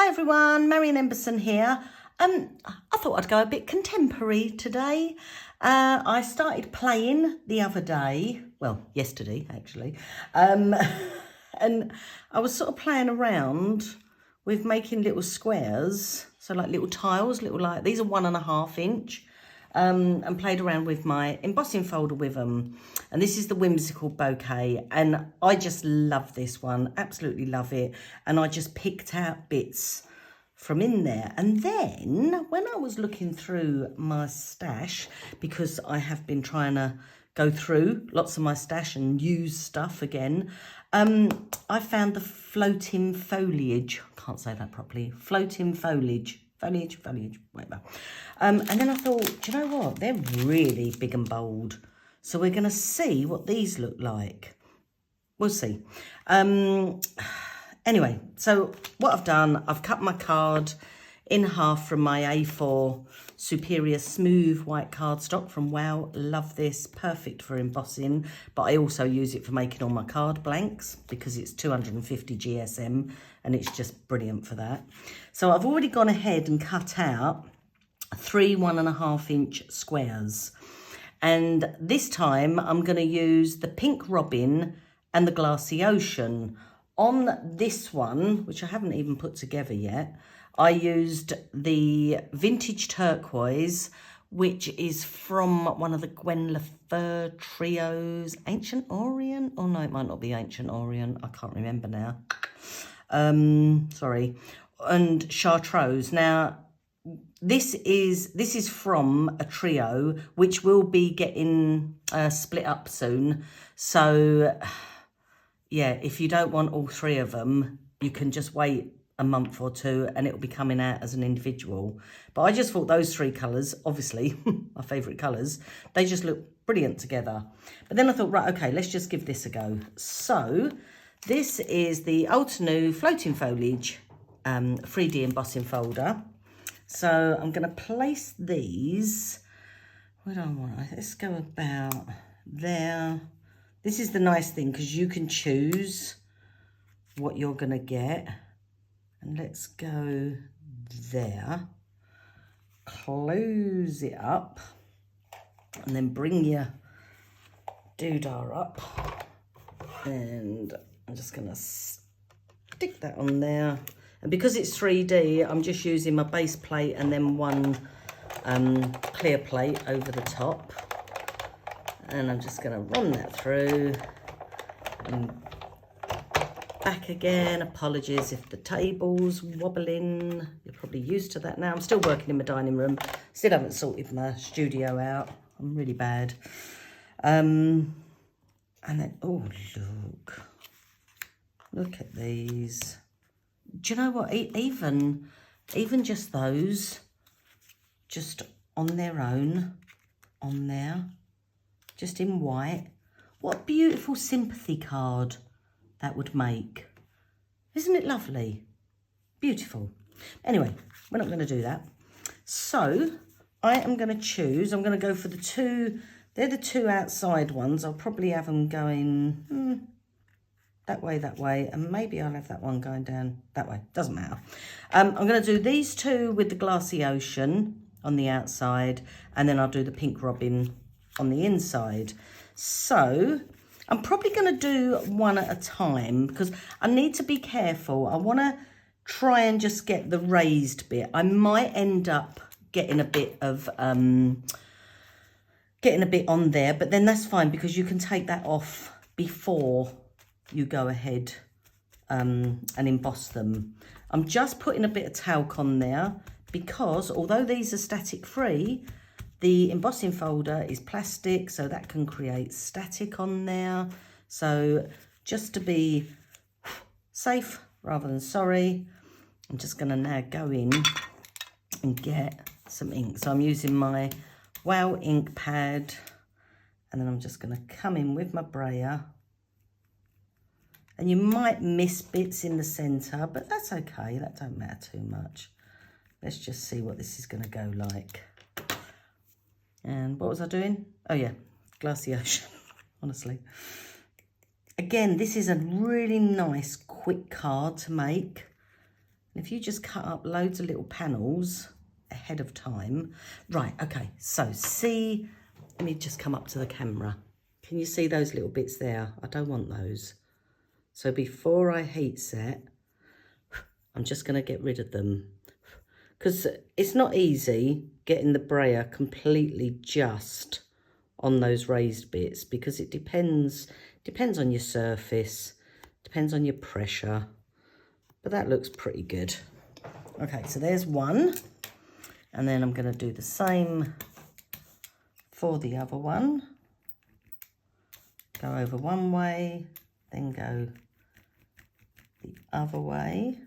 Hi everyone, Marion Emberson here. I thought I'd go a bit contemporary today. I started playing the other day, well, yesterday actually, and I was sort of playing around with making little squares, so like little tiles, these are 1.5 inch, and played around with my embossing folder with them. And this is the Whimsical Bouquet, and I just love this one, absolutely love it. And I just picked out bits from in there. And then when I was looking through my stash, because I have been trying to go through lots of my stash and use stuff again, I found the floating foliage. I can't say that properly. Floating foliage. Foliage, whatever. And then I thought, do you know what? They're really big and bold. So we're going to see what these look like. We'll see. Anyway, so what I've done, I've cut my card in half from my A4 Superior Smooth White Cardstock from Wow. Love this, perfect for embossing, but I also use it for making all my card blanks because it's 250 GSM and it's just brilliant for that. So I've already gone ahead and cut out 3 1.5 inch squares. And this time I'm going to use the Pink Robin and the Glassy Ocean. On this one, which I haven't even put together yet, I used the Vintage Turquoise, which is from one of the Gwen Lafleur trios. Ancient Orient? Oh no, it might not be Ancient Orient. I can't remember now. Sorry. And Chartreuse. Now, this is from a trio which will be getting split up soon. So yeah, if you don't want all 3 of them, you can just wait a month or 2 and it'll be coming out as an individual. But I just thought those 3 colours, obviously my favourite colours, they just look brilliant together. But then I thought, right, okay, let's just give this a go. So this is the Altenew Floating Foliage 3D embossing folder. So I'm going to place these, where do I want it? Let's go about there. This is the nice thing because you can choose what you're going to get. And let's go there. Close it up. And then bring your doodah up. And I'm just going to stick that on there. And because it's 3D, I'm just using my base plate and then one clear plate over the top. And I'm just going to run that through and back again. Apologies if the table's wobbling. You're probably used to that now. I'm still working in my dining room. Still haven't sorted my studio out. I'm really bad. And then, oh, look at these. Do you know what? Even just those, just on their own, on there, just in white. What a beautiful sympathy card that would make. Isn't it lovely? Beautiful. Anyway, we're not going to do that. So I am going to choose, I'm going to go for the 2, they're the 2 outside ones. I'll probably have them going that way, and maybe I'll have that one going down that way. Doesn't matter. I'm going to do these 2 with the Glassy Ocean on the outside, and then I'll do the Pink Robin on the inside. So I'm probably going to do one at a time because I need to be careful. I want to try and just get the raised bit. I might end up getting a bit of on there, but then that's fine because you can take that off before you go ahead and emboss them. I'm just putting a bit of talc on there because although these are static free, the embossing folder is plastic, so that can create static on there. So just to be safe rather than sorry, I'm just going to now go in and get some ink. So I'm using my Wow ink pad, and then I'm just going to come in with my brayer. And you might miss bits in the centre, but that's okay. That don't matter too much. Let's just see what this is going to go like. And what was I doing? Oh yeah, Glassy Ocean, honestly. Again, this is a really nice, quick card to make. And if you just cut up loads of little panels ahead of time. Right, okay, so see, let me just come up to the camera. Can you see those little bits there? I don't want those. So before I heat set, I'm just going to get rid of them. Because it's not easy getting the brayer completely just on those raised bits, because it depends on your surface, depends on your pressure. But that looks pretty good. Okay, so there's one. And then I'm going to do the same for the other one. Go over one way, then go the other way.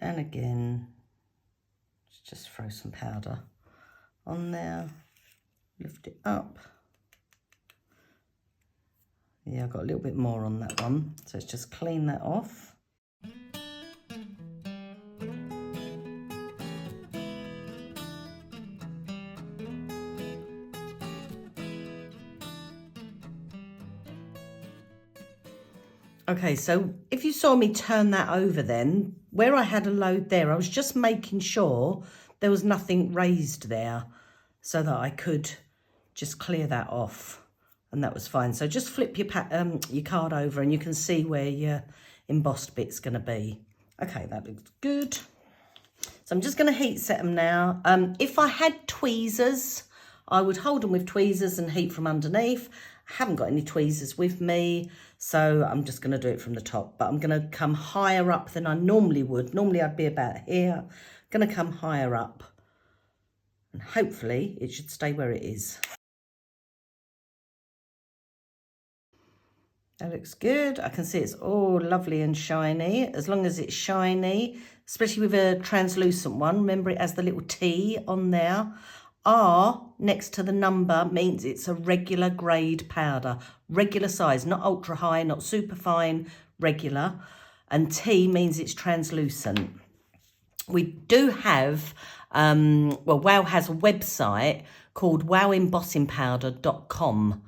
And again, just throw some powder on there, lift it up. Yeah, I've got a little bit more on that one, so let's just clean that off. Okay, so if you saw me turn that over then, where I had a load there, I was just making sure there was nothing raised there so that I could just clear that off, and that was fine. So just flip your card over and you can see where your embossed bit's going to be. Okay, that looks good. So I'm just going to heat set them now. If I had tweezers, I would hold them with tweezers and heat from underneath. I haven't got any tweezers with me, so I'm just going to do it from the top. But I'm going to come higher up than I normally would. Normally I'd be about here. I'm going to come higher up. And hopefully it should stay where it is. That looks good. I can see it's all lovely and shiny. As long as it's shiny, especially with a translucent one, remember it has the little T on there. R next to the number means it's a regular grade powder, regular size, not ultra high, not super fine, regular. And T means it's translucent. We do have, well, WOW has a website called wowembossingpowder.com.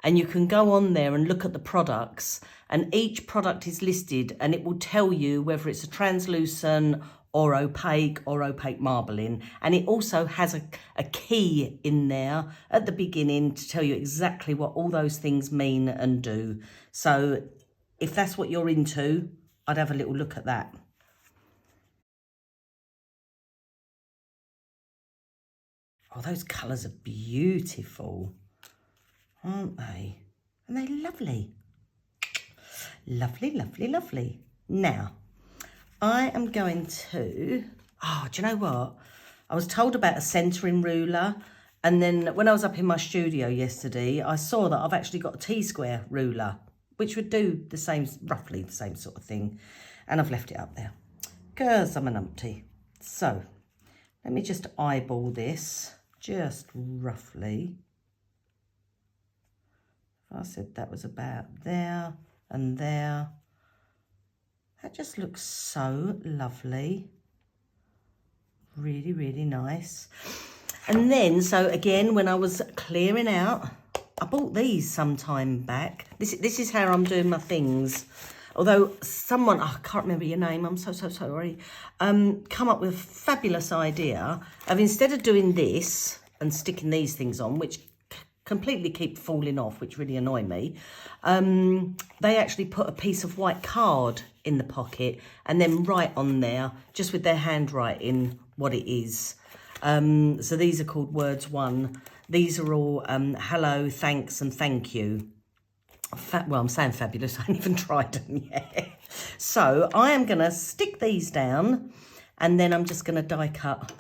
And you can go on there and look at the products, and each product is listed and it will tell you whether it's a translucent or opaque marbling. And it also has a key in there at the beginning to tell you exactly what all those things mean and do. So if that's what you're into, I'd have a little look at that. Oh, those colours are beautiful, aren't they? And they're lovely. Lovely, lovely, lovely. Now, I am going to, oh, do you know what? I was told about a centering ruler, and then when I was up in my studio yesterday, I saw that I've actually got a T-square ruler, which would do the same, roughly the same sort of thing. And I've left it up there because I'm a numpty. So let me just eyeball this just roughly. I said that was about there and there. That just looks so lovely. Really, really nice. And then, so again, when I was clearing out, I bought these some time back. This is how I'm doing my things. Although someone, oh, I can't remember your name, I'm so sorry, come up with a fabulous idea of, instead of doing this and sticking these things on, which completely keep falling off, which really annoy me, they actually put a piece of white card in the pocket and then write on there, just with their handwriting, what it is. So these are called Words One. These are all hello, thanks and thank you. Well, I'm saying fabulous, I haven't even tried them yet. So I am going to stick these down, and then I'm just going to die cut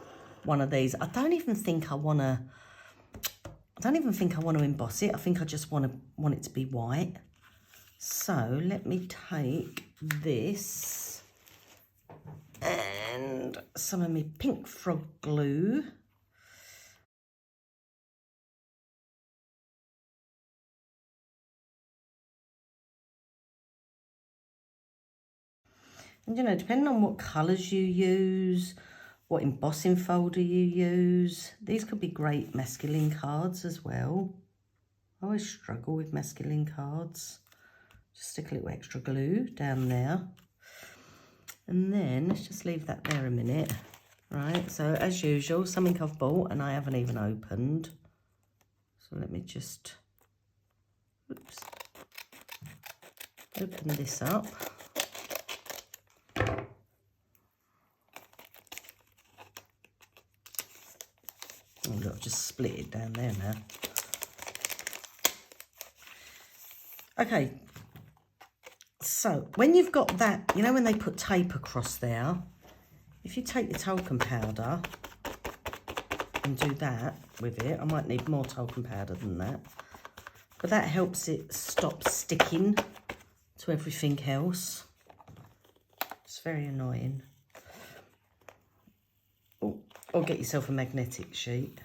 one of these. I don't even think I want to emboss it. I think I just want it to be white. So let me take this and some of my pink frog glue. And, you know, depending on what colours you use, what embossing folder you use, these could be great masculine cards as well. I always struggle with masculine cards. Just stick a little extra glue down there. And then let's just leave that there a minute. Right, so as usual, something I've bought and I haven't even opened. So let me just, oops, open this up. Oh, look, I've just split it down there now. Okay, so when you've got that, you know when they put tape across there, if you take your talcum powder and do that with it, I might need more talcum powder than that, but that helps it stop sticking to everything else. It's very annoying. Oh, or get yourself a magnetic sheet.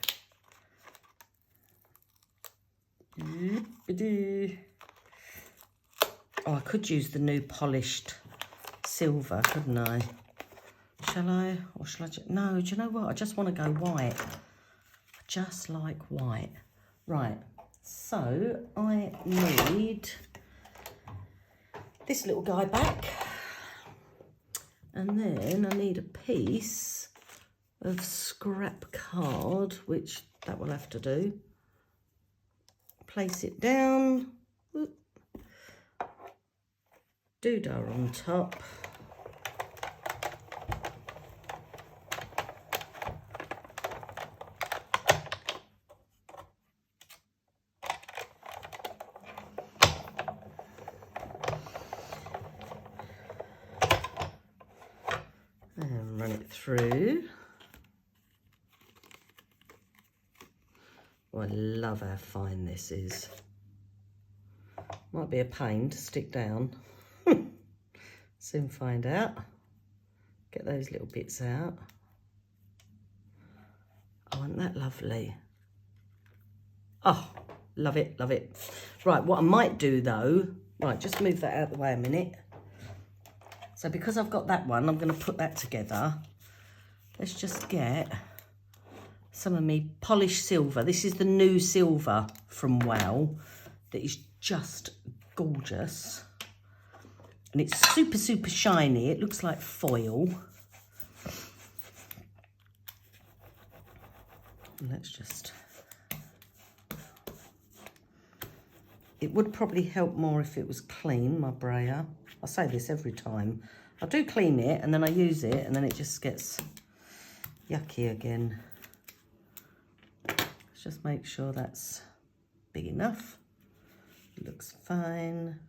Oh, I could use the new polished silver, couldn't I? Shall I? Or shall I just... No, do you know what? I just want to go white. I just like white. Right, so I need this little guy back. And then I need a piece of scrap card, which that will have to do. Place it down. Whoop. Doodah on top. And run it through. Oh, I love how fine this is. Might be a pain to stick down. Soon find out. Get those little bits out. Oh, isn't that lovely? Oh, love it, love it. Right, what I might do though, right, just move that out of the way a minute. So because I've got that one, I'm going to put that together. Let's just get some of me polished silver. This is the new silver from Wow that is just gorgeous. And it's super, super shiny. It looks like foil. Let's just... It would probably help more if it was clean, my brayer. I say this every time. I do clean it and then I use it and then it just gets yucky again. Let's just make sure that's big enough. It looks fine.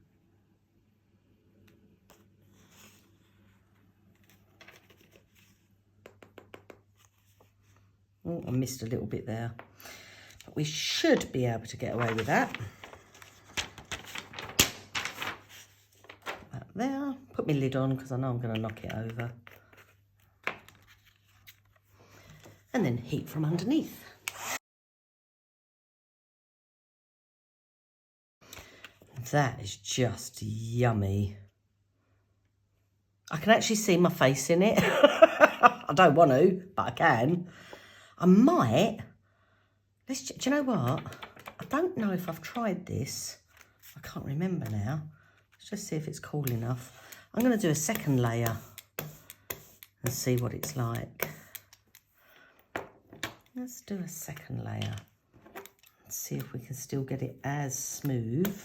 Oh, I missed a little bit there. But we should be able to get away with that. Put that there. Put my lid on because I know I'm going to knock it over. And then heat from underneath. That is just yummy. I can actually see my face in it. I don't want to, but I can. I might, do you know what? I don't know if I've tried this. I can't remember now. Let's just see if it's cool enough. I'm going to do a second layer and see what it's like. Let's do a second layer. Let's see if we can still get it as smooth.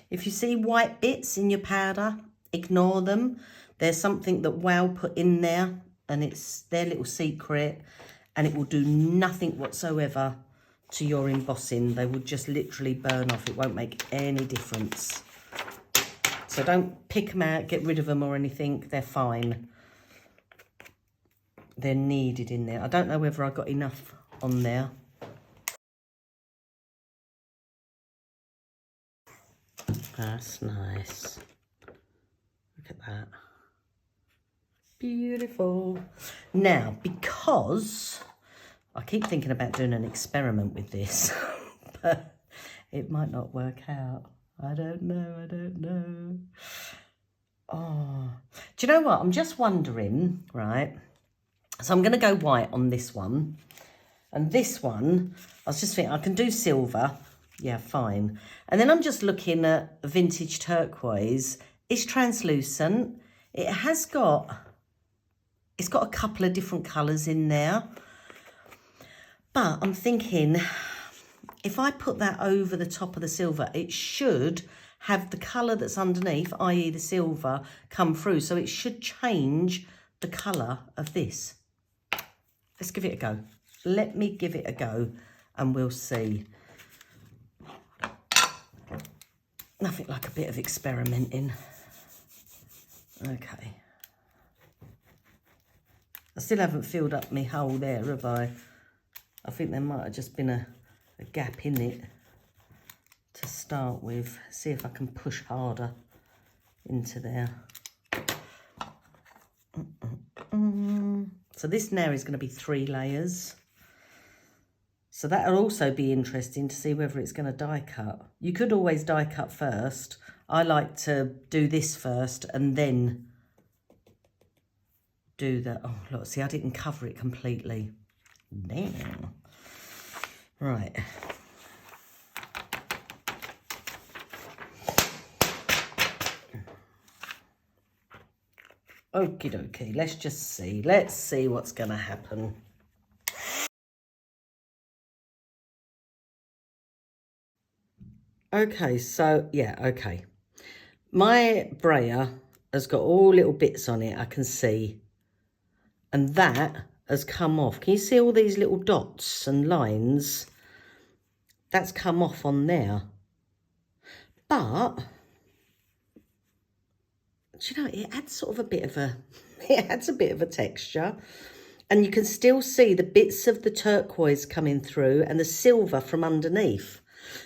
If you see white bits in your powder, ignore them. There's something that Wow put in there and it's their little secret and it will do nothing whatsoever to your embossing. They will just literally burn off. It won't make any difference. So don't pick them out, get rid of them or anything. They're fine. They're needed in there. I don't know whether I got enough on there. That's nice. Look at that. Beautiful. Now, because I keep thinking about doing an experiment with this, but it might not work out. I don't know. Oh, do you know what? I'm just wondering, right? So I'm going to go white on this one. And this one, I was just thinking, I can do silver. Yeah, fine. And then I'm just looking at vintage turquoise. It's translucent. It's got a couple of different colours in there. But I'm thinking, if I put that over the top of the silver, it should have the colour that's underneath, i.e. the silver, come through. So it should change the colour of this. Let's give it a go. Let me give it a go and we'll see. Nothing like a bit of experimenting. Okay. I still haven't filled up my hole there, have I? I think there might have just been a gap in it to start with. See if I can push harder into there. So this now is going to be 3 layers. So that'll also be interesting to see whether it's going to die cut. You could always die cut first. I like to do this first and then do the... Oh, look, see, I didn't cover it completely. Damn. Right. Okie dokie, let's just see. Let's see what's going to happen. Okay, so, yeah, okay. My brayer has got all little bits on it, I can see. And that has come off. Can you see all these little dots and lines? That's come off on there. But, do you know, it adds sort of a bit of a, it adds a bit of a texture. And you can still see the bits of the turquoise coming through and the silver from underneath.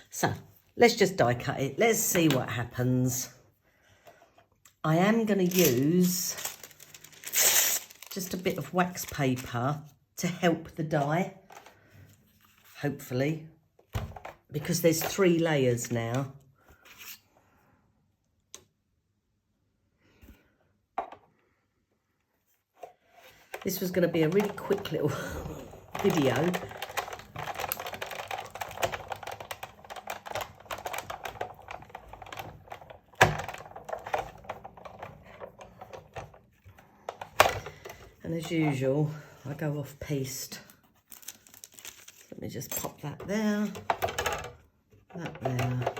So, let's just die cut it. Let's see what happens. I am going to use just a bit of wax paper to help the die, hopefully, because there's 3 layers now. This was going to be a really quick little video. And as usual, I go off piste. Let me just pop that there, that there.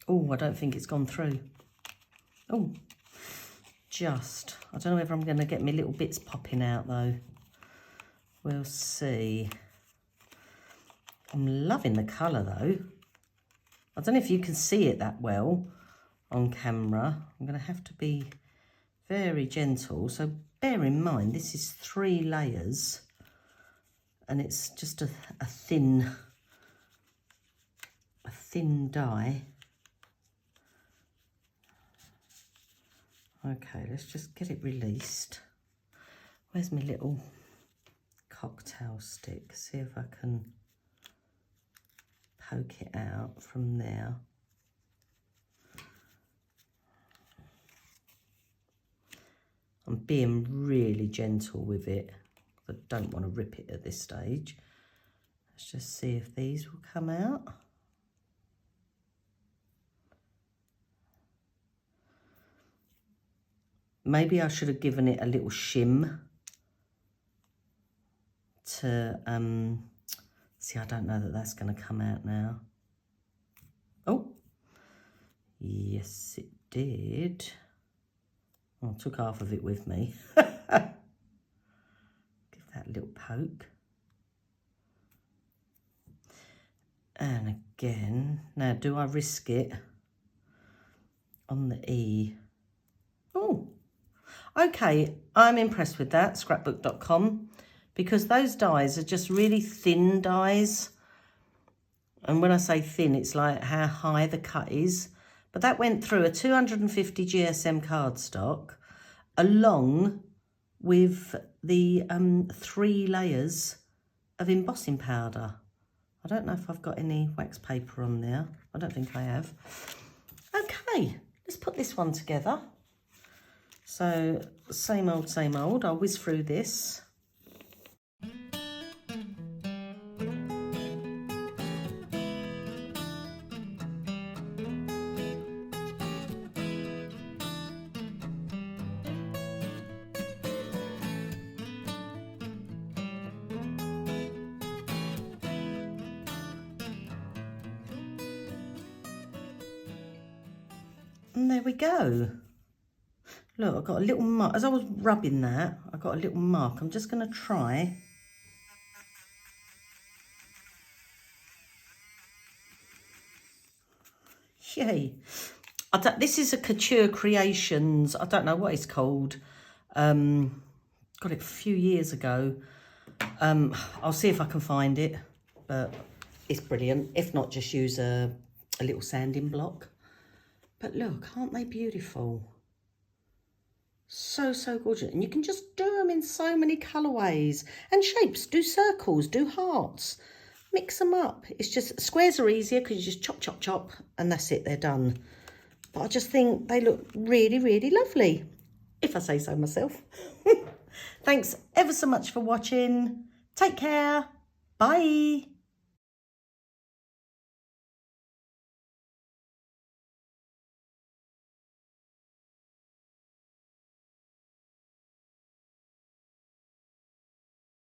Oh, I don't think it's gone through. Oh, just. I don't know whether I'm going to get my little bits popping out though. We'll see. I'm loving the colour though. I don't know if you can see it that well on camera. I'm going to have to be very gentle. So bear in mind, this is 3 layers and it's just a thin die. Okay, let's just get it released. Where's my little cocktail stick? See if I can poke it out from there. I'm being really gentle with it. I don't want to rip it at this stage. Let's just see if these will come out. Maybe I should have given it a little shim to, see, I don't know that that's going to come out now. Oh, yes, it did. Oh, I took half of it with me. Give that a little poke. And again, now do I risk it on the E? Oh, okay, I'm impressed with that, scrapbook.com, because those dies are just really thin dies. And when I say thin, it's like how high the cut is. But that went through a 250 GSM cardstock along with the 3 layers of embossing powder. I don't know if I've got any wax paper on there. I don't think I have. Okay, let's put this one together. So, same old, same old. I'll whiz through this. And there we go. Look, I've got a little mark. As I was rubbing that, I got a little mark. I'm just going to try. Yay. This is a Couture Creations. I don't know what it's called. Got it a few years ago. I'll see if I can find it. But it's brilliant. If not, just use a little sanding block. But look, aren't they beautiful? So, so gorgeous. And you can just do them in so many colourways and shapes. Do circles, do hearts, mix them up. It's just, squares are easier because you just chop, chop, chop, and that's it, they're done. But I just think they look really, really lovely, if I say so myself. Thanks ever so much for watching. Take care. Bye.